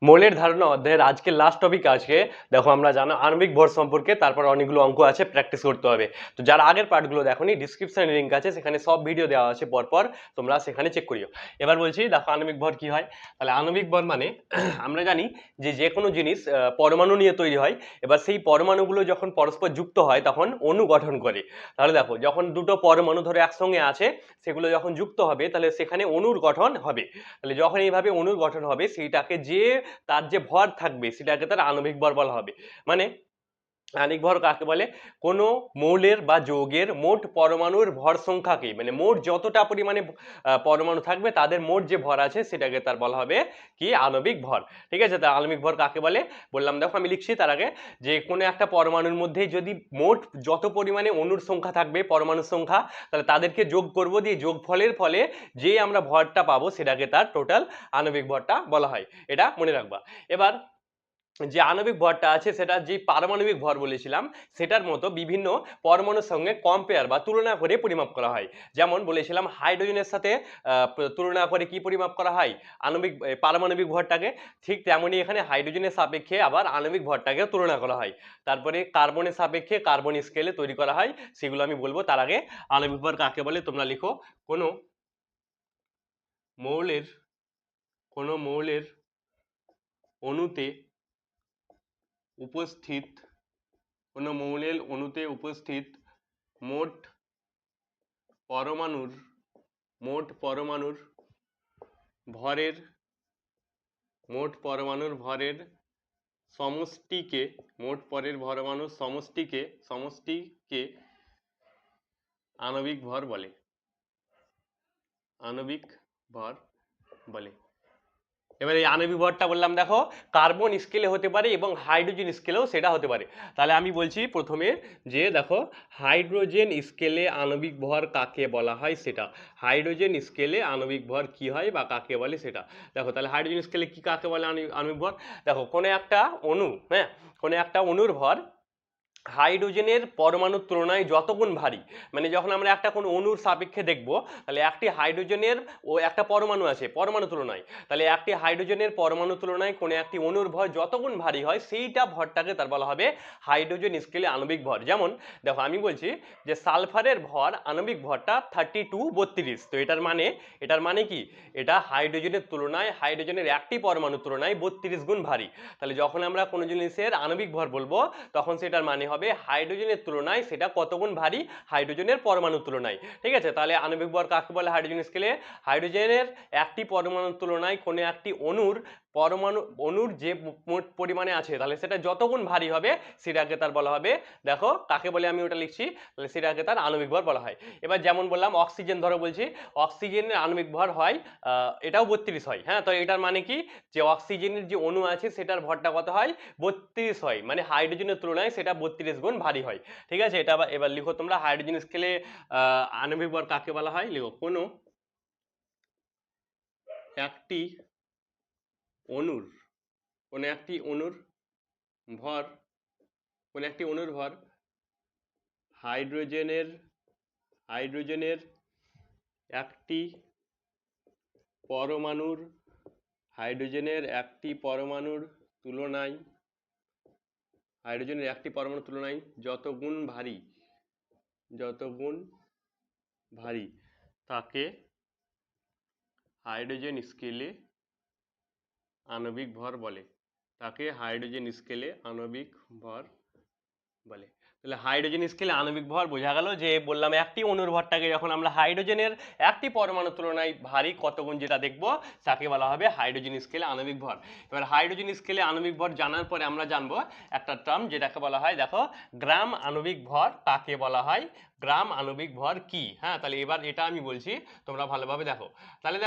মৌলের ধারণা অধ্যায়ের আজকের লাস্ট টপিক। আজকে দেখো আমরা জানো আণবিক ভর সম্পর্কে, তারপর অনেকগুলো অঙ্ক আছে, প্র্যাকটিস করতে হবে। তো যারা আগের পার্টগুলো দেখোনি, ডিসক্রিপশনে লিঙ্ক আছে, সেখানে সব ভিডিও দেওয়া আছে পরপর, তোমরা সেখানে চেক করিও। এবার বলছি দেখো আণবিক ভর কি হয়। তাহলে আণবিক ভর মানে আমরা জানি যে যে কোনো জিনিস পরমাণু নিয়ে তৈরি হয়। এবার সেই পরমাণুগুলো যখন পরস্পর যুক্ত হয় তখন অণু গঠন করে। তাহলে দেখো যখন দুটো পরমাণু ধরে একসঙ্গে আছে, সেগুলো যখন যুক্ত হবে তাহলে সেখানে অণুর গঠন হবে। তাহলে যখন এইভাবে অণুর গঠন হবে, সেইটাকে যে তার যে ভর থাকবে সেটাকে তার আণবিক ভর বলা হবে। মানে আণবিক ভর কাকে বলে? কোনো মৌলের বা যৌগের মোট পরমাণুর ভর সংখ্যাকে, মানে মোট যতটা পরিমাণে পরমাণু থাকবে তাদের মোট যে ভর আছে সেটাকে তার বলা হবে কি? আণবিক ভর। ঠিক আছে, তা আণবিক ভর কাকে বলে বললাম। দেখো আমি লিখছি তার আগে, যে কোনো একটা পরমাণুর মধ্যে যদি মোট যত পরিমাণে অণুর সংখ্যা থাকবে, পরমাণুর সংখ্যা, তাহলে তাদেরকে যোগ করব, দিয়ে যোগফলের ফলে যে আমরা ভরটা পাবো সেটাকে তার টোটাল আণবিক ভরটা বলা হয়। এটা মনে রাখবা। এবার যে আণবিক ভরটা আছে সেটা যে পারমাণবিক ভর বলেছিলাম, সেটার মতো বিভিন্ন পরমাণুর সঙ্গে কম্পেয়ার বা তুলনা করে পরিমাপ করা হয়। যেমন বলেছিলাম হাইড্রোজেনের সাথে তুলনা করে কি পরিমাপ করা হয়? পারমাণবিক ভরটাকে। ঠিক তেমনি এখানে হাইড্রোজেনের সাপেক্ষে আবার আণবিক ভরটাকে তুলনা করা হয়। তারপরে কার্বনের সাপেক্ষে কার্বন স্কেলে তৈরি করা হয়, সেগুলো আমি বলবো। তার আগে আণবিক ভর কাকে বলে তোমরা লিখো। কোনো মৌলের কোনো মৌলের অণুতে উপস্থিত কোনো মৌলের অণুতে উপস্থিত মোট পরমাণুর ভরের সমষ্টিকে সমষ্টিকে আণবিক ভর বলে। আণবিক ভর বলে। এবার এই আণবিক ভরটা বললাম দেখো কার্বন স্কেলে হতে পারে এবং হাইড্রোজেন স্কেলেও সেটা হতে পারে। তাহলে আমি বলছি প্রথমে যে দেখো হাইড্রোজেন স্কেলে আণবিক ভর কাকে বলা হয় সেটা। হাইড্রোজেন স্কেলে আণবিক ভর কি হয় বা কাকে বলে সেটা দেখো। তাহলে হাইড্রোজেন স্কেলে কি কাকে বলে আণবিক ভর? দেখো কোনো একটা অণু, হ্যাঁ, কোনো একটা অণুর ভর হাইড্রোজেনের পরমাণুর তুলনায় যত গুণ ভারী, মানে যখন আমরা একটা কোনো অণুর সাপেক্ষে দেখব, তাহলে একটি হাইড্রোজেনের ও একটা পরমাণু আছে পরমাণু তুলনায়, তাহলে একটি হাইড্রোজেনের পরমাণু তুলনায় কোনো একটি অণুর ভর যত গুণ ভারী হয় সেইটা ভরটাকে তার বলা হবে হাইড্রোজেন স্কেলে আণবিক ভর। যেমন দেখো আমি বলছি যে সালফারের ভর আণবিক ভরটা 32 তো এটার মানে কি? এটা হাইড্রোজেনের তুলনায়, হাইড্রোজেনের একটি পরমাণুর তুলনায় 32 গুণ ভারী। তাহলে যখন আমরা কোনো জিনিসের আণবিক ভর বলবো তখন সেটার মানে হবে হাইড্রোজেনের তুলনায় সেটা কত গুণ ভারী, হাইড্রোজেনের পরমাণুর তুলনায়। ঠিক আছে, তাহলে আণবিক ভর কাকে বলে হাইড্রোজেন স্কেলে? হাইড্রোজেনের একটি পরমাণুর তুলনায় কোনো একটি অণুর যে মোট পরিমাণে আছে, তাহলে সেটা যত গুণ ভারী হবে সেটাকে তার বলা হবে, দেখো কাকে বলে আমি ওটা লিখছি, তাহলে সেটাকে তার আণবিক ভর বলা হয়। এবার যেমন বললাম অক্সিজেন, ধরো বলছি অক্সিজেনের আণবিক ভর হয় এটাও 32 হয়। হ্যাঁ, তো এটার মানে কি? যে অক্সিজেনের যে অণু আছে সেটার ভরটা কত হয়? 32 হয়, মানে হাইড্রোজেনের তুলনায় সেটা 32 গুণ ভারী হয়। ঠিক আছে, এটা এবার লিখো তোমরা হাইড্রোজেন স্কেলে আণবিক ভর কাকে বলা হয়। লিখো কোনো একটি অণুর কোনো একটি অণুর ভর হাইড্রোজেনের হাইড্রোজেনের একটি পরমাণুর হাইড্রোজেনের একটি পরমাণুর তুলনায় যত গুণ ভারী তাকে হাইড্রোজেন স্কেলে আণবিক ভর বলে। তাহলে হাইড্রোজেন স্কেলে আণবিক ভর বোঝা গেল, যে বললাম একটি অণুর ভরটাকে যখন আমরা হাইড্রোজেনের একটি পরমাণু তুলনায় ভারী কত গুণ যেটা দেখবো তাকে বলা হবে হাইড্রোজেন স্কেলে আণবিক ভর। এবার হাইড্রোজেন স্কেলে আণবিক ভর জানার পরে আমরা জানবো একটা টার্ম যেটাকে বলা হয়, দেখো গ্রাম আণবিক ভর কাকে বলা হয়, গ্রাম আণবিক ভর কি। হ্যাঁ, তাহলে এবার এটা আমি বলছি, তোমরা ভালোভাবে দেখো। তাহলে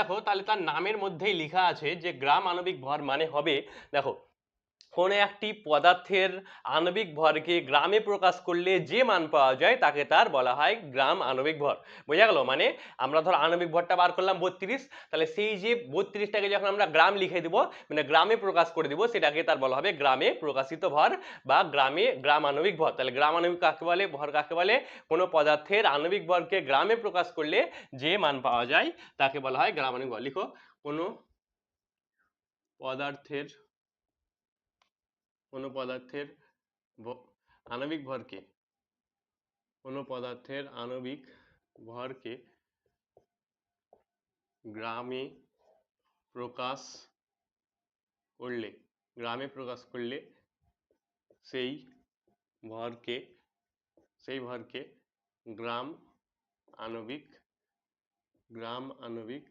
তার নামের মধ্যেই লেখা আছে যে গ্রাম আণবিক ভর মানে হবে, দেখো কোনো একটি পদার্থের আণবিক ভরকে গ্রামে প্রকাশ করলে যে মান পাওয়া যায় তাকে তার বলা হয় গ্রাম আণবিক ভর। বোঝা গেল? মানে আমরা ধর আণবিক ভরটা বার করলাম 32, তাহলে সেই যে 32টাকে যখন আমরা গ্রাম লিখে দিব, মানে গ্রামে প্রকাশ করে দিব, সেটাকে তার বলা হবে গ্রামে প্রকাশিত ভর বা গ্রাম আণবিক ভর। তাহলে গ্রাম আণবিক কাকে বলে, ভর কাকে বলে? কোনো পদার্থের আণবিক ভরকে গ্রামে প্রকাশ করলে যে মান পাওয়া যায় তাকে বলা হয় গ্রাম আণবিক ভর। লিখো কোনো পদার্থের কোনো পদার্থের আণবিক ভরকে, কোনো পদার্থের আণবিক ভরকে গ্রামে প্রকাশ করলে, গ্রামে প্রকাশ করলে সেই ভরকে গ্রাম আণবিক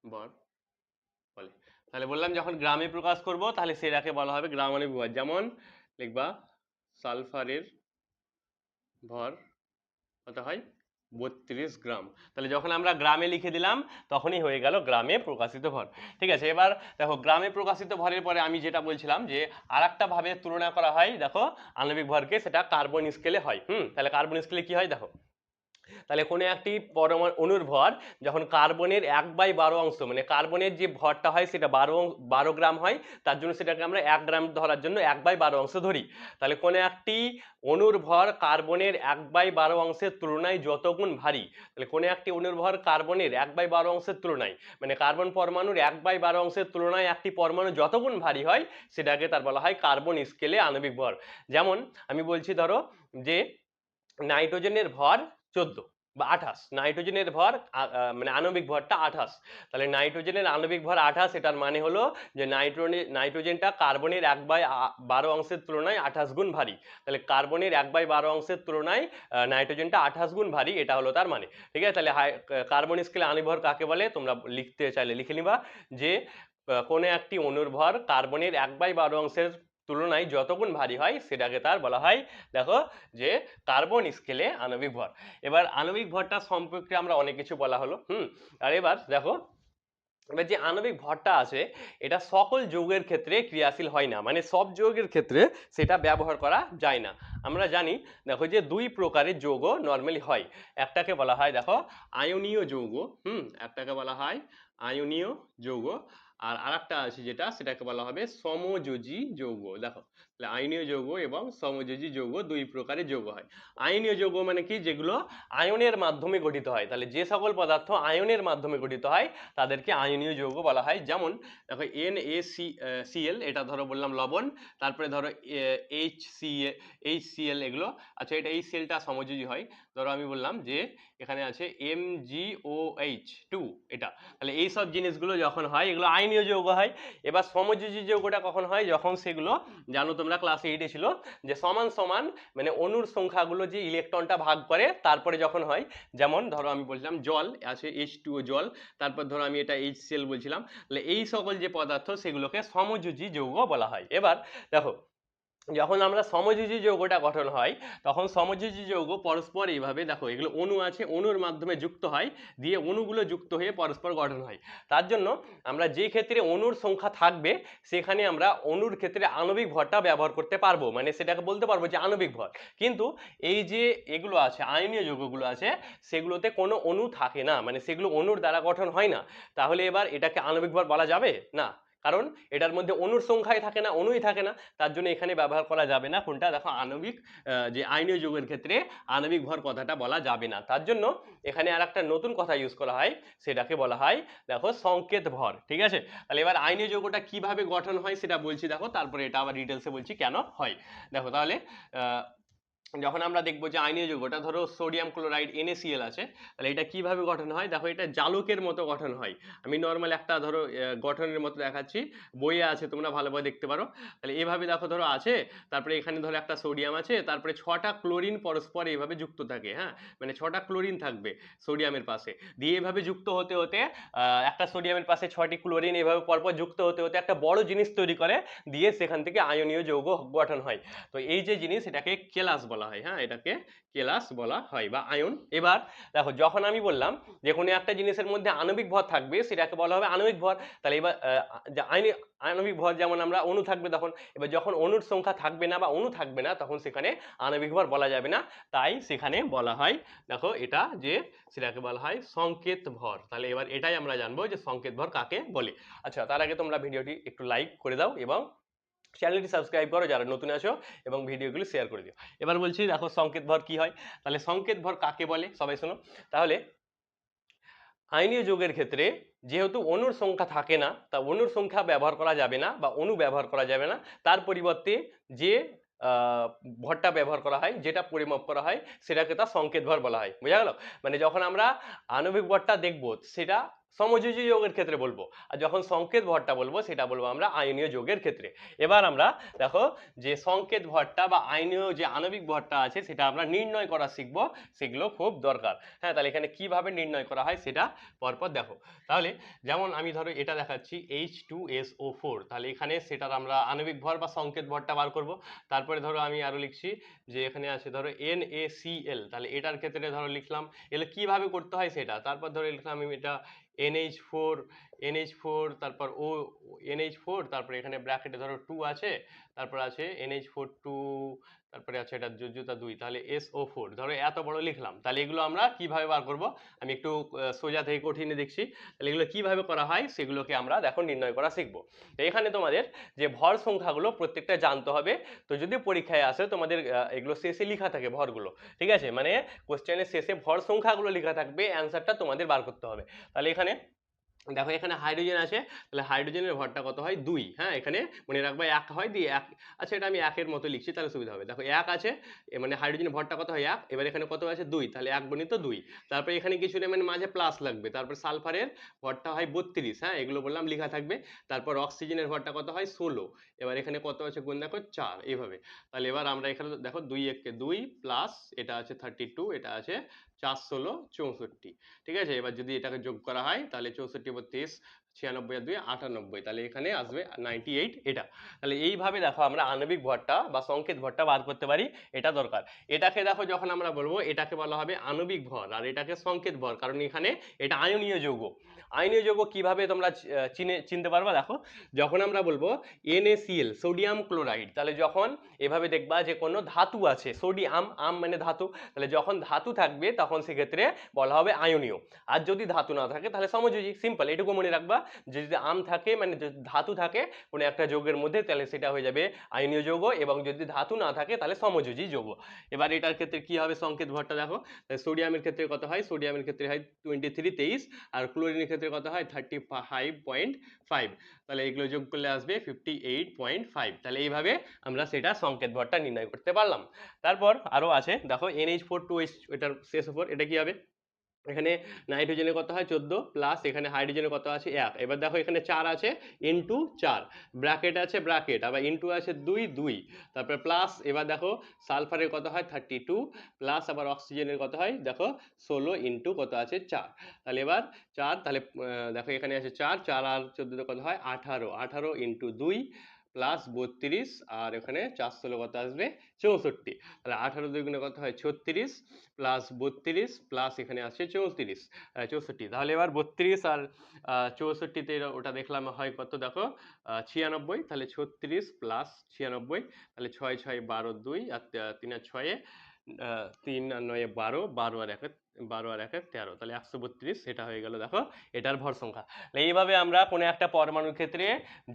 ভর বলে। তাহলে বললাম যখন গ্রামে প্রকাশ করব তাহলে সেটাকে বলা হবে গ্রাম আণবিক ভর। যেমন লিখবা সালফারের ভর কত হয় 32 গ্রাম। তাহলে যখন আমরা গ্রামে লিখে দিলাম তখনই হয়ে গেল গ্রামে প্রকাশিত ভর। ঠিক আছে, এবার দেখো গ্রামে প্রকাশিত ভরের পরে আমি যেটা বলছিলাম যে আরেকটা ভাবে তুলনা করা হয় দেখো আণবিক ভরকে, সেটা কার্বন স্কেলে হয়। তাহলে কার্বন স্কেলে কি হয় দেখো, তাহলে কোনো একটি পরমাণু অণুর ভর যখন কার্বনের 1/12 অংশ, মানে কার্বনের যে ভরটা হয় সেটা 12 গ্রাম হয়, তার জন্য সেটাকে আমরা 1 গ্রাম ধরার জন্য 1/12 অংশ ধরি। তাহলে কোনো একটি অণুর ভর কার্বনের 1/12 অংশের তুলনায় যত গুণ ভারী, তাহলে কোনো একটি অণুর ভর কার্বনের 1/12 অংশের তুলনায়, মানে কার্বন পরমাণুর 1/12 অংশের তুলনায় একটি পরমাণু যত গুণ ভারী হয় সেটাকে তার বলা হয় কার্বন স্কেলে আণবিক ভর। যেমন আমি বলছি ধরো যে নাইট্রোজেনের ভর 14 বা 28, নাইট্রোজেনের ভর মানে আণবিক ভরটা 28। তাহলে নাইট্রোজেনের আণবিক ভর 28, এটার মানে হলো যে নাইট্রোজেনটা কার্বনের 1/12 অংশের তুলনায় 28 গুণ ভারী। তাহলে কার্বনের 1/12 অংশের তুলনায় নাইট্রোজেনটা 28 গুণ ভারী, এটা হলো তার মানে। ঠিক আছে, তাহলে কার্বন স্কেলে আণবিক ভর কাকে বলে তোমরা লিখতে চাইলে লিখে নিবা যে কোনো একটি অণুর ভর কার্বনের 1/12 অংশের তুলনায় যত গুণ ভারী হয় সেটাকে তার বলা হয় দেখো যে কার্বন স্কেলে আণবিক ভর। এবার আণবিক ভরটা সম্পর্কে আমরা অনেক কিছু বলা হলো। আর এবার দেখো এবার যে আণবিক ভরটা আছে এটা সকল যৌগের ক্ষেত্রে ক্রিয়াশীল হয় না, মানে সব যৌগের ক্ষেত্রে সেটা ব্যবহার করা যায় না। আমরা জানি দেখো যে দুই প্রকারের যৌগ নর্মালি হয়, একটাকে বলা হয় দেখো আয়নীয় যৌগ, একটাকে বলা হয় আয়নীয় যৌগ, আর আরেকটা আছে যেটা সেটাকে বলা হবে সমযোজী যৌগ। দেখো তাহলে আয়নীয় যৌগ এবং সমযোজী যৌগ দুই প্রকারের যৌগ হয়। আয়নীয় যৌগ মানে কি, যেগুলো আয়নের মাধ্যমে গঠিত হয়। তাহলে যে সকল পদার্থ আয়নের মাধ্যমে গঠিত হয় তাদেরকে আয়নীয় যৌগ বলা হয়। যেমন দেখো NaCl, এটা ধরো বললাম লবণ, তারপরে ধরো HCl এগুলো, আচ্ছা এটা এই সেলটা সমযোজী হয়। ধরো আমি বললাম যে এখানে আছে MgOH2, এটা, তাহলে এই সব জিনিসগুলো যখন হয় এগুলো আয়নীয় যৌগ হয়। এবার সমযোজী যৌগটা কখন হয়, যখন সেগুলো জানো তোমরা ক্লাস 8-এ ছিল যে সমান সমান, মানে অণুর সংখ্যাগুলো যে ইলেকট্রনটা ভাগ করে তারপরে যখন হয়। যেমন ধরো আমি বলছিলাম জল আছে H2O জল, তারপর ধরো আমি এটা HCl বলছিলাম, তাহলে এই সকল যে পদার্থ সেগুলোকে সমযোজী যৌগ বলা হয়। এবার দেখো যখন আমরা সমযোজী যৌগটা গঠন হয় তখন সমযোজী যৌগ পরস্পর এইভাবে, দেখো এগুলো অণু আছে, অণুর মাধ্যমে যুক্ত হয়, দিয়ে অণুগুলো যুক্ত হয়ে পরস্পর গঠন হয়। তার জন্য আমরা যে ক্ষেত্রে অণুর সংখ্যা থাকবে সেখানে আমরা অণুর ক্ষেত্রে আণবিক ভরটা ব্যবহার করতে পারবো, মানে সেটাকে বলতে পারবো যে আণবিক ভর। কিন্তু এই যে এগুলো আছে আয়নীয় যৌগগুলো আছে সেগুলোতে কোনো অণু থাকে না, মানে সেগুলো অণুর দ্বারা গঠন হয় না। তাহলে এবার এটাকে আণবিক ভর বলা যাবে না, কারণ এটার মধ্যে অণুর সংখ্যাই থাকে না, অণুই থাকে না, তার জন্য এখানে ব্যবহার করা যাবে না কোনটা, দেখো আণবিক যে আয়নীয় যৌগের ক্ষেত্রে আণবিক ভর কথাটা বলা যাবে না। তার জন্য এখানে আর একটা নতুন কথা ইউজ করা হয়, সেটাকে বলা হয় দেখো সংকেত ভর। ঠিক আছে, তাহলে এবার আয়নীয় যৌগটা কিভাবে গঠন হয় সেটা বলছি দেখো, তারপরে এটা আবার ডিটেলসে বলছি কেন হয়। দেখো তাহলে যখন আমরা দেখবো যে আয়নীয় যৌগটা ধরো সোডিয়াম ক্লোরাইড NaCl আছে, তাহলে এটা কিভাবে গঠন হয়, দেখো এটা জালকের মতো গঠন হয়। আমি নর্মাল একটা ধরো গঠনের মতো দেখাচ্ছি, বইয়ে আছে তোমরা ভালোভাবে দেখতে পারো। তাহলে এভাবে দেখো ধরো আছে, তারপরে এখানে ধরো একটা সোডিয়াম আছে, তারপরে 6টা ক্লোরিন পরস্পর এইভাবে যুক্ত থাকে, হ্যাঁ, মানে 6টা ক্লোরিন থাকবে সোডিয়ামের পাশে, দিয়ে এভাবে যুক্ত হতে হতে একটা সোডিয়ামের পাশে 6টি ক্লোরিন এভাবে পরপর যুক্ত হতে হতে একটা বড় জিনিস তৈরি করে, দিয়ে সেখান থেকে আয়নীয় যৌগ গঠন হয়। তো এই যে জিনিস এটাকে কেলাস বলা হয়, হ্যাঁ এটাকে কেলাস বলা হয় বা আয়ন। এবার দেখো যখন আমি বললাম যে কোনো একটা জিনিসের মধ্যে আণবিক ভর থাকবে সেটাকে বলা হবে আণবিক ভর। তাহলে এবার আণবিক ভর যেমন আমরা অণু থাকবে তখন, এবার যখন অণুর সংখ্যা থাকবে না বা অণু থাকবে না তখন সেখানে আণবিক ভর বলা যাবে না, তাই সেখানে বলা হয় দেখো এটা যে সেটাকে বলা হয় সংকেত ভর। তাহলে এবার এটাই আমরা জানবো যে সংকেত ভর কাকে বলে। আচ্ছা তার আগে তোমরা ভিডিওটি একটু লাইক করে দাও এবং চ্যানেলটি সাবস্ক্রাইব করো যারা নতুন আছো, এবং ভিডিওগুলো শেয়ার করে দিও। এবার বলছি দেখো সংকেত ভর কি হয়, তাহলে সংকেত ভর কাকে বলে সবাই শোনো। তাহলে আয়নীয় যৌগের ক্ষেত্রে যেহেতু অণুর সংখ্যা থাকে না, তা অণুর সংখ্যা ব্যবহার করা যাবে না বা অণু ব্যবহার করা যাবে না, তার পরিবর্তে যে ভরটা ব্যবহার করা হয়, যেটা পরিমাপ করা হয়, সেটাকে তার সংকেত ভর বলা হয়। বোঝা গেল? মানে যখন আমরা আণবিক ভরটা দেখবো সেটা সমযোজী যৌগের ক্ষেত্রে বলবো, আর যখন সংকেত ভরটা বলবো সেটা বলবো আমরা আয়নীয় যৌগের ক্ষেত্রে। এবার আমরা দেখো যে সংকেত ভরটা বা আয়নীয় যে আণবিক ভরটা আছে সেটা আমরা নির্ণয় করা শিখবো, সেগুলো খুব দরকার। হ্যাঁ, তাহলে এখানে কিভাবে নির্ণয় করা হয় সেটা পরপর দেখো। তাহলে যেমন আমি ধরো এটা দেখাচ্ছি H2SO4, তাহলে এখানে সেটার আমরা আণবিক ভর বা সংকেত ভরটা বার করব। তারপরে ধরো আমি আরো লিখছি যে এখানে আছে ধরো NaCl, তাহলে এটার ক্ষেত্রে ধরো লিখলাম এগুলো কিভাবে করতে হয় সেটা। তারপর ধরো লিখলাম আমি এটা NH4, তারপর NH4, তারপরে এখানে ব্র্যাকেটে ধরো 2 আছে, তারপর আছে NH4 2, তারপরে আছে এটা যোজ্যতা 2, তাহলে SO4 ধরো এত বড় লিখলাম। তাহলে এগুলো আমরা কিভাবে বার করব, আমি একটু সোজা থেকে কঠিনে দেখছি। তাহলে এগুলো কিভাবে করা হয় সেগুলোকে আমরা দেখো নির্ণয় করা শিখবো। তো এখানে তোমাদের যে ভর সংখ্যাগুলো প্রত্যেকটা জানতে হবে। তো যদি পরীক্ষায় আসে তোমাদের এগুলো শেষে লেখা থাকে ভরগুলো, ঠিক আছে, মানে কোশ্চেনের শেষে ভর সংখ্যাগুলো লেখা থাকবে, অ্যান্সারটা তোমাদের বার করতে হবে। তাহলে এখানে দেখো এখানে হাইড্রোজেন আছে, তাহলে হাইড্রোজেনের ভরটা কত হয় 2। হ্যাঁ, এখানে মনে রাখবা 1 হয় দিয়ে 1, আচ্ছা এটা আমি 1 মতো লিখছি তাহলে সুবিধা হবে। দেখো 1 আছে, মানে হাইড্রোজেনের ভরটা কত হয় 1, এবার এখানে কত আছে 2, তাহলে 1 গুণিত 2, তারপরে এখানে কিছু নেই মানে মাঝে প্লাস লাগবে, তারপর সালফারের ভরটা হয় 32। হ্যাঁ, এগুলো বললাম লেখা থাকবে। তারপর অক্সিজেনের ভরটা কত হয় 16, এবার এখানে কত আছে গুণ দেখো 4, এইভাবে। তাহলে এবার আমরা এখানে দেখো 2 1 2 প্লাস এটা আছে 32, এটা আছে 4 16 64, ঠিক আছে। এবার যদি এটাকে যোগ করা হয় তাহলে 64 32 96 আর 2 98, তাহলে এখানে আসবে 98 এটা। তাহলে এইভাবে দেখো আমরা আণবিক ভরটা বা সংকেত ভরটা বার করতে পারি, এটা দরকার। এটাকে দেখো যখন আমরা বলবো এটাকে বলা হবে আণবিক ভর আর এটাকে সংকেত ভর, কারণ এখানে এটা আয়নীয় যৌগ। আয়নীয় যৌগ কিভাবে তোমরা চিনতে পারবা, দেখো যখন আমরা বলবো NaCl সোডিয়াম ক্লোরাইড, তাহলে যখন এভাবে দেখবা যে কোনো ধাতু আছে, সোডিয়াম, আম মানে ধাতু, তাহলে যখন ধাতু থাকবে তখন সেক্ষেত্রে বলা হবে আয়নীয়, আর যদি ধাতু না থাকে তাহলে সমযোজী। সিম্পল, এটুকু মনে রাখবা যে যদি আম থাকে মানে যদি ধাতু থাকে কোনো একটা যৌগের মধ্যে তাহলে সেটা হয়ে যাবে আয়নীয় যৌগ, এবং যদি ধাতু না থাকে তাহলে সমযোজী যৌগ। এবার এটার ক্ষেত্রে কি হবে সংকেত ভরটা দেখো, সোডিয়ামের ক্ষেত্রে কত হয়, সোডিয়ামের ক্ষেত্রে হয় 23 আর ক্লোরিনের ক্ষেত্রে কত হয় 35.5, তাহলে এগুলো যোগ করলে আসবে 58.5। তাহলে এইভাবে আমরা সেটা সংকেত ভরটা নির্ণয় করতে পারলাম। তারপর আরো আছে দেখো NH4 2H, এটার শেষ উপর এটা কি হবে, এখানে নাইট্রোজেনের কত হয় 14 প্লাস এখানে হাইড্রোজেনের কত আছে 1, এবার দেখো এখানে 4 আছে ইনটু 4, ব্র্যাকেট আছে ব্র্যাকেট, আবার ইনটু আছে 2 2, তারপর প্লাস এবার দেখো সালফারের কত হয় 32 প্লাস আবার অক্সিজেনের কত হয় দেখো 16 ইনটু কত আছে 4, তাহলে এবার 4, তাহলে দেখো এখানে আছে 4 4 আর 14 কত হয় 18, 18 ইনটু 2 প্লাস 32, আর এখানে 4 16 কত আসবে 64, তাহলে 18 দুগুণে কত হয় 36 প্লাস 32 প্লাস এখানে আসছে 64, তাহলে এবার 32 আর 64তে ওটা দেখলাম হয় কত দেখো 96, তাহলে 36 প্লাস 96, তাহলে 6 6 12 2 আর 3 আর 6 3 আর 9 12, 12 আর 1 12 আর 1 13, তাহলে 132 এটা হয়ে গেল দেখো এটার ভর সংখ্যা। এইভাবে আমরা কোনো একটা পরমাণুর ক্ষেত্রে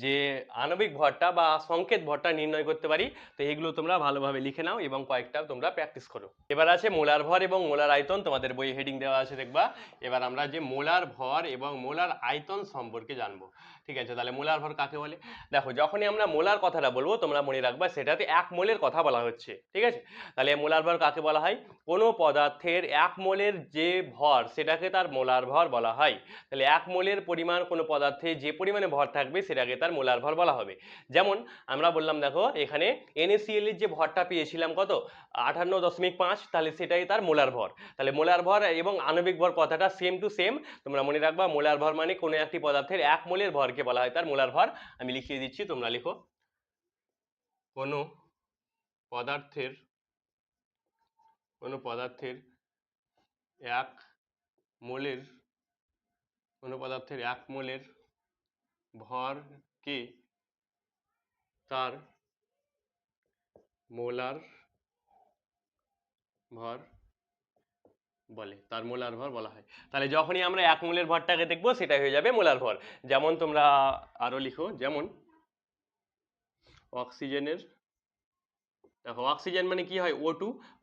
যে আণবিক ভরটা বা সংকেত ভরটা নির্ণয় করতে পারি। তো এগুলো তোমরা ভালোভাবে লিখে নাও এবং কয়েকটা তোমরা প্র্যাকটিস করো। এবার আছে মোলার ভর এবং মোলার আয়তন, তোমাদের বই হেডিং দেওয়া আছে দেখবা। এবার আমরা যে মোলার ভর এবং মোলার আয়তন সম্পর্কে জানবো, ঠিক আছে। তাহলে মোলার ভর কাকে বলে, দেখো যখনই আমরা মোলার কথাটা বলবো তোমরা মনে রাখবা সেটাতে 1 মোলের কথা বলা হচ্ছে, ঠিক আছে। তাহলে মোলার ভর কাকে বলা হয়, কোনো পদার্থের 1 মোলের যে ভর সেটাকে তার মোলার ভর বলা হয়। তাহলে 1 মোলের পরিমাণ কোনো পদার্থে যে পরিমাণে ভর থাকবে সেটাকে তার মোলার ভর বলা হবে। যেমন আমরা বললাম দেখো এখানে NaCl এর যে ভরটা পেয়েছিলাম কত 58.5, তাহলে সেটাই তার মোলার ভর। তাহলে মোলার ভর এবং আণবিক ভর কথাটা সেম টু সেম, তোমরা মনে রাখবা মোলার ভর মানে কোনো একটি পদার্থের 1 মোলের ভরকে বলা হয় তার মোলার ভর। আমি লিখিয়ে দিচ্ছি তোমরা লিখো, কোনো পদার্থের 1 মোলের কোনো পদার্থের 1 মোলের ভরকে তার মোলার ভর বলে, তার মোলার ভর বলা হয়। তাহলে যখনই আমরা 1 মোলের ভরটাকে দেখবো সেটাই হয়ে যাবে মোলার ভর। যেমন তোমরা আরো লিখো, যেমন অক্সিজেনের দেখো অক্সিজেন মানে কি হয় O2,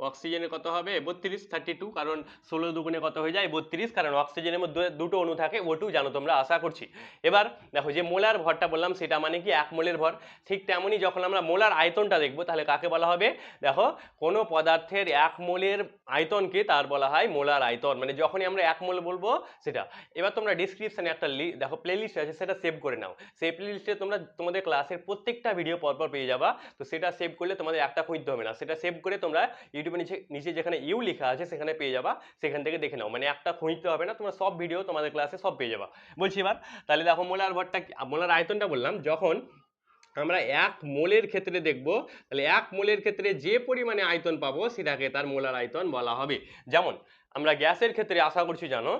অক্সিজেনের কত হবে 32 কারণ 16 দুগুণে কত হয়ে যায় 32, কারণ অক্সিজেনের মধ্যে দুটো অণু থাকে O2, জানো তোমরা আশা করছি। এবার দেখো যে মোলার ভরটা বললাম সেটা মানে কি 1 মোলের ভর। ঠিক তেমনই যখন আমরা মোলার আয়তনটা দেখবো তাহলে কাকে বলা হবে, দেখো কোনো পদার্থের 1 মোলের আয়তনকে তার বলা হয় মোলার আয়তন, মানে যখনই আমরা 1 মোল বলবো সেটা। এবার তোমরা ডিসক্রিপশনে একটা দেখো প্লেলিস্ট আছে, সেটা সেভ করে নাও। সেই প্লেলিস্টে তোমরা তোমাদের ক্লাসের প্রত্যেকটা ভিডিও পরপর পেয়ে যাবা। তো সেটা সেভ করলে তোমাদের একটা খুঁজতে হবে না, সেটা সেভ করে তোমরা ইউটিউবের নিচে যেখানে ইউ লেখা আছে সেখানে পেয়ে যাবা, সেখান থেকে দেখে নাও, মানে একটা খুঁজতে হবে না, তোমরা সব ভিডিও তোমাদের ক্লাসে সব পেয়ে যাবা। বলছি এবার তাহলে দেখো মোলার ভরটা, মোলার আয়তনটা বললাম, যখন আমরা 1 মোলের ক্ষেত্রে দেখব তাহলে 1 মোলের ক্ষেত্রে যে পরিমাণে আয়তন পাবো সেটাকে তার মোলার আয়তন বলা হবে। যেমন আমরা গ্যাসের ক্ষেত্রে আশা করছি জানো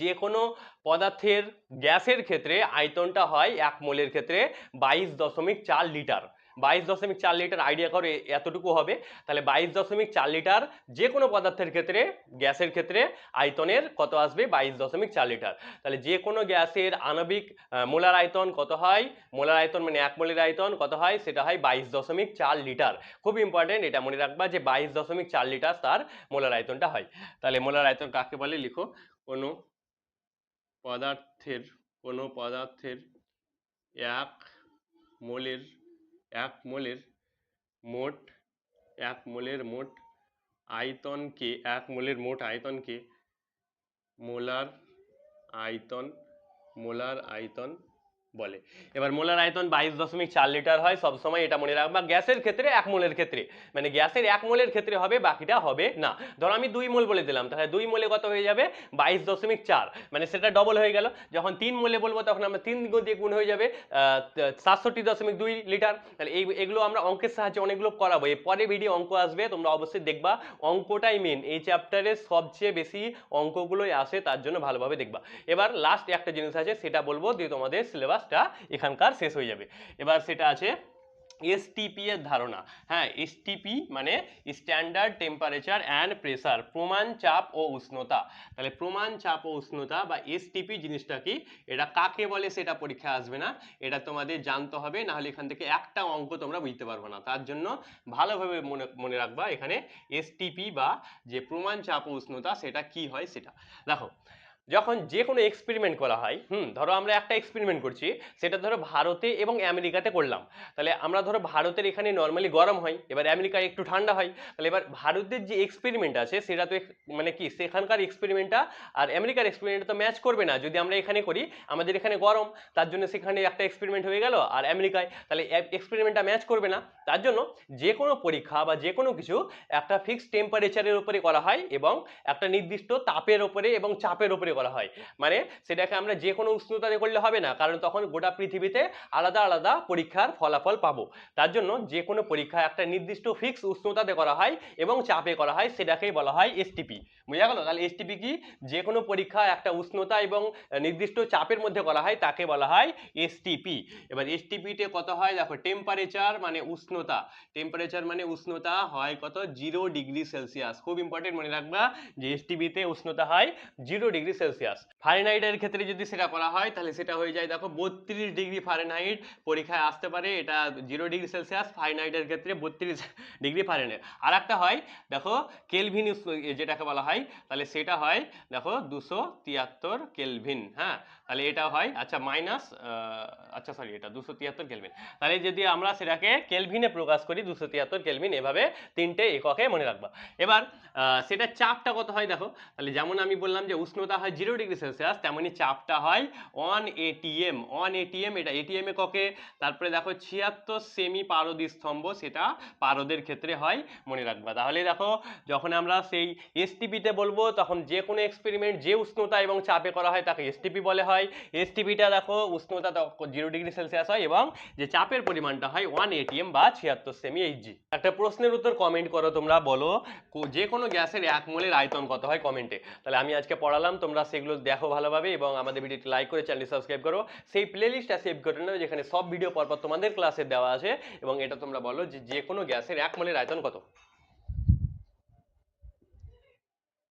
যে কোনো পদার্থের গ্যাসের ক্ষেত্রে আয়তনটা হয় 1 মোলের ক্ষেত্রে 22.4 লিটার। 22.4 লিটার আইডিয়া করো এতটুকু হবে। তাহলে 22.4 লিটার যে কোনো পদার্থের ক্ষেত্রে গ্যাসের ক্ষেত্রে আয়তনের কত আসবে 22.4 লিটার। তাহলে যে কোনো গ্যাসের আণবিক মোলার আয়তন কত হয়, মোলার আয়তন মানে 1 মোলের আয়তন কত হয়, সেটা হয় 22.4 লিটার। খুব ইম্পর্টেন্ট, এটা মনে রাখবা যে 22.4 লিটার তার মোলার আয়তনটা হয়। তাহলে মোলার আয়তন কাকে বলে লিখো, কোনো পদার্থের 1 মোলের 1 মোলের মোট 1 মোলের মোট আয়তনকে 1 মোলের মোট আয়তনকে মোলার আয়তন বলে। এবার মোলার আয়তন 22.4 লিটার হয় সবসময়, এটা মনে রাখবা। গ্যাসের ক্ষেত্রে 1 মোলের ক্ষেত্রে, মানে গ্যাসের 1 মোলের ক্ষেত্রে হবে, বাকিটা হবে না। ধরো আমি 2 মোল বলে দিলাম, তাহলে 2 মোলে কত হয়ে যাবে 22.4, মানে সেটা ডবল হয়ে গেল। যখন 3 মোলে বলবো তখন আমরা 3 দিয়ে গুণ হয়ে যাবে 67.2 লিটার। তাহলে এগুলো আমরা অঙ্কের সাহায্যে অনেকগুলো করাবো, এর পরে ভিডিও অঙ্ক আসবে, তোমরা অবশ্যই দেখবা। অঙ্কটাই মেন, এই চ্যাপ্টারে সবচেয়ে বেশি অঙ্কগুলোই আসে, তার জন্য ভালোভাবে দেখবা। এবার লাস্ট একটা জিনিস আছে সেটা বলবো দিয়ে তোমাদের সিলেবাসটা এখানকার শেষ হয়ে যাবে। এবার সেটা আছে এসটিপি এর ধারণা। হ্যাঁ, এসটিপি মানে স্ট্যান্ডার্ড টেম্পারেচার অ্যান্ড প্রেসার, প্রমাণ চাপ ও উষ্ণতা। তাহলে প্রমাণ চাপ ও উষ্ণতা বা এসটিপি জিনিসটা কি, এটা কাকে বলে সেটা পরীক্ষা আসবে না, এটা তোমাদের জানতে হবে, না হলে এখান থেকে একটা অঙ্ক তোমরা বুঝতে পারবে না। তার জন্য ভালোভাবে মনে রাখবা এখানে এসটিপি বা যে প্রমাণ চাপ ও উষ্ণতা সেটা কি হয় সেটা। দেখো যখন যে কোনো এক্সপেরিমেন্ট করা হয়, ধরো আমরা একটা এক্সপেরিমেন্ট করছি, সেটা ধরো ভারতে এবং আমেরিকাতে করলাম। তাহলে আমরা ধরো ভারতের এখানে নর্মালি গরম হয়, এবার আমেরিকায় একটু ঠান্ডা হয়। তাহলে এবার ভারতের যে এক্সপেরিমেন্ট আছে সেটা তো মানে কি সেখানকার এক্সপেরিমেন্টটা আর আমেরিকার এক্সপেরিমেন্টটা তো ম্যাচ করবে না। যদি আমরা এখানে করি, আমাদের এখানে গরম, তার জন্য সেখানে একটা এক্সপেরিমেন্ট হয়ে গেল, আর আমেরিকায় তাহলে এক্সপেরিমেন্টটা ম্যাচ করবে না। তার জন্য যে কোনো পরীক্ষা বা যে কোনো কিছু একটা ফিক্সড টেম্পারেচারের উপরে করা হয় এবং একটা নির্দিষ্ট তাপের উপরে এবং চাপের উপরে করা হয়। মানে সেটাকে আমরা যে কোনো উষ্ণতাতে করলে হবে না, কারণ তখন গোটা পৃথিবীতে আলাদা আলাদা পরীক্ষার ফলাফল পাবো। তার জন্য যে কোনো পরীক্ষা একটা নির্দিষ্ট ফিক্স উষ্ণতাতে করা হয় এবং চাপে করা হয়, সেটাকেই বলা হয় এসটিপি। বুঝা গেল? তাহলে এসটিপি কি, যে কোনো পরীক্ষা একটা উষ্ণতা এবং নির্দিষ্ট চাপের মধ্যে করা হয় তাকে বলা হয় এসটিপি। এবার এসটিপিতে কত হয় দেখো, টেম্পারেচার মানে উষ্ণতা, টেম্পারেচার মানে উষ্ণতা হয় কত 0 ডিগ্রি সেলসিয়াস। খুব ইম্পর্টেন্ট, মনে রাখবা যে এসটিপিতে উষ্ণতা হয় 0 ডিগ্রি সেলসিয়াস। ফারেনহাইটের ক্ষেত্রে যদি সেটা করা হয় তাহলে সেটা হয়ে যায় দেখো 32 ডিগ্রি ফারেনহাইট, পরীক্ষায় আসতে পারে, এটা 0 ডিগ্রি সেলসিয়াস, ফারেনহাইটের ক্ষেত্রে 32 ডিগ্রি ফারেনহাইট। আর একটা হয় দেখো কেলভিন, যেটাকে বলা হয়, তাহলে সেটা হয় দেখো 273 কেলভিন। হ্যাঁ, তাহলে এটা হয় আচ্ছা মাইনাস আচ্ছা সরি এটা 273 কেলভিন। তাহলে যদি আমরা সেটাকে কেলভিনে প্রকাশ করি 273 কেলভিন, এভাবে তিনটে এককে মনে রাখবা। এবার সেটা চাপটা কত হয় দেখো, তাহলে যেমন আমি বললাম যে উষ্ণতা হয় 0 ডিগ্রি সেলসিয়াস, তেমনি চাপটা হয় 1 ATM। 1 ATM এটা ATM এককে। তারপরে দেখো 76 সেমি পারদ স্তম্ভ, সেটা পারদের ক্ষেত্রে হয়, মনে রাখবা। তাহলে দেখো যখন আমরা সেই এসটিপিতে বলবো তখন যে কোনো এক্সপেরিমেন্ট যে উষ্ণতা এবং চাপে করা হয় তাকে এসটিপি বলে হয়। এসটিপিটা দেখো উষ্ণতা 0 ডিগ্রি সেলসিয়াস হয় এবং যে চাপের পরিমাণটা হয় 1 ATM বা 76 সেমি এইচজি। একটা প্রশ্নের উত্তর কমেন্ট করো, তোমরা বলো যে কোনো গ্যাসের 1 মোলের আয়তন কত হয় কমেন্টে। তাহলে আমি আজকে পড়ালাম, তোমরা সেগুলো দেখো ভালোভাবে এবং আমাদের ভিডিওটি লাইক করে চ্যানেলটি সাবস্ক্রাইব করো। সেই প্লেলিস্টটা সেভ করে নাও যেখানে সব ভিডিও পরপর তোমাদের ক্লাসে দেওয়া আছে, এবং এটা তোমরা বলো যে কোনো গ্যাসের 1 মোলের আয়তন কত।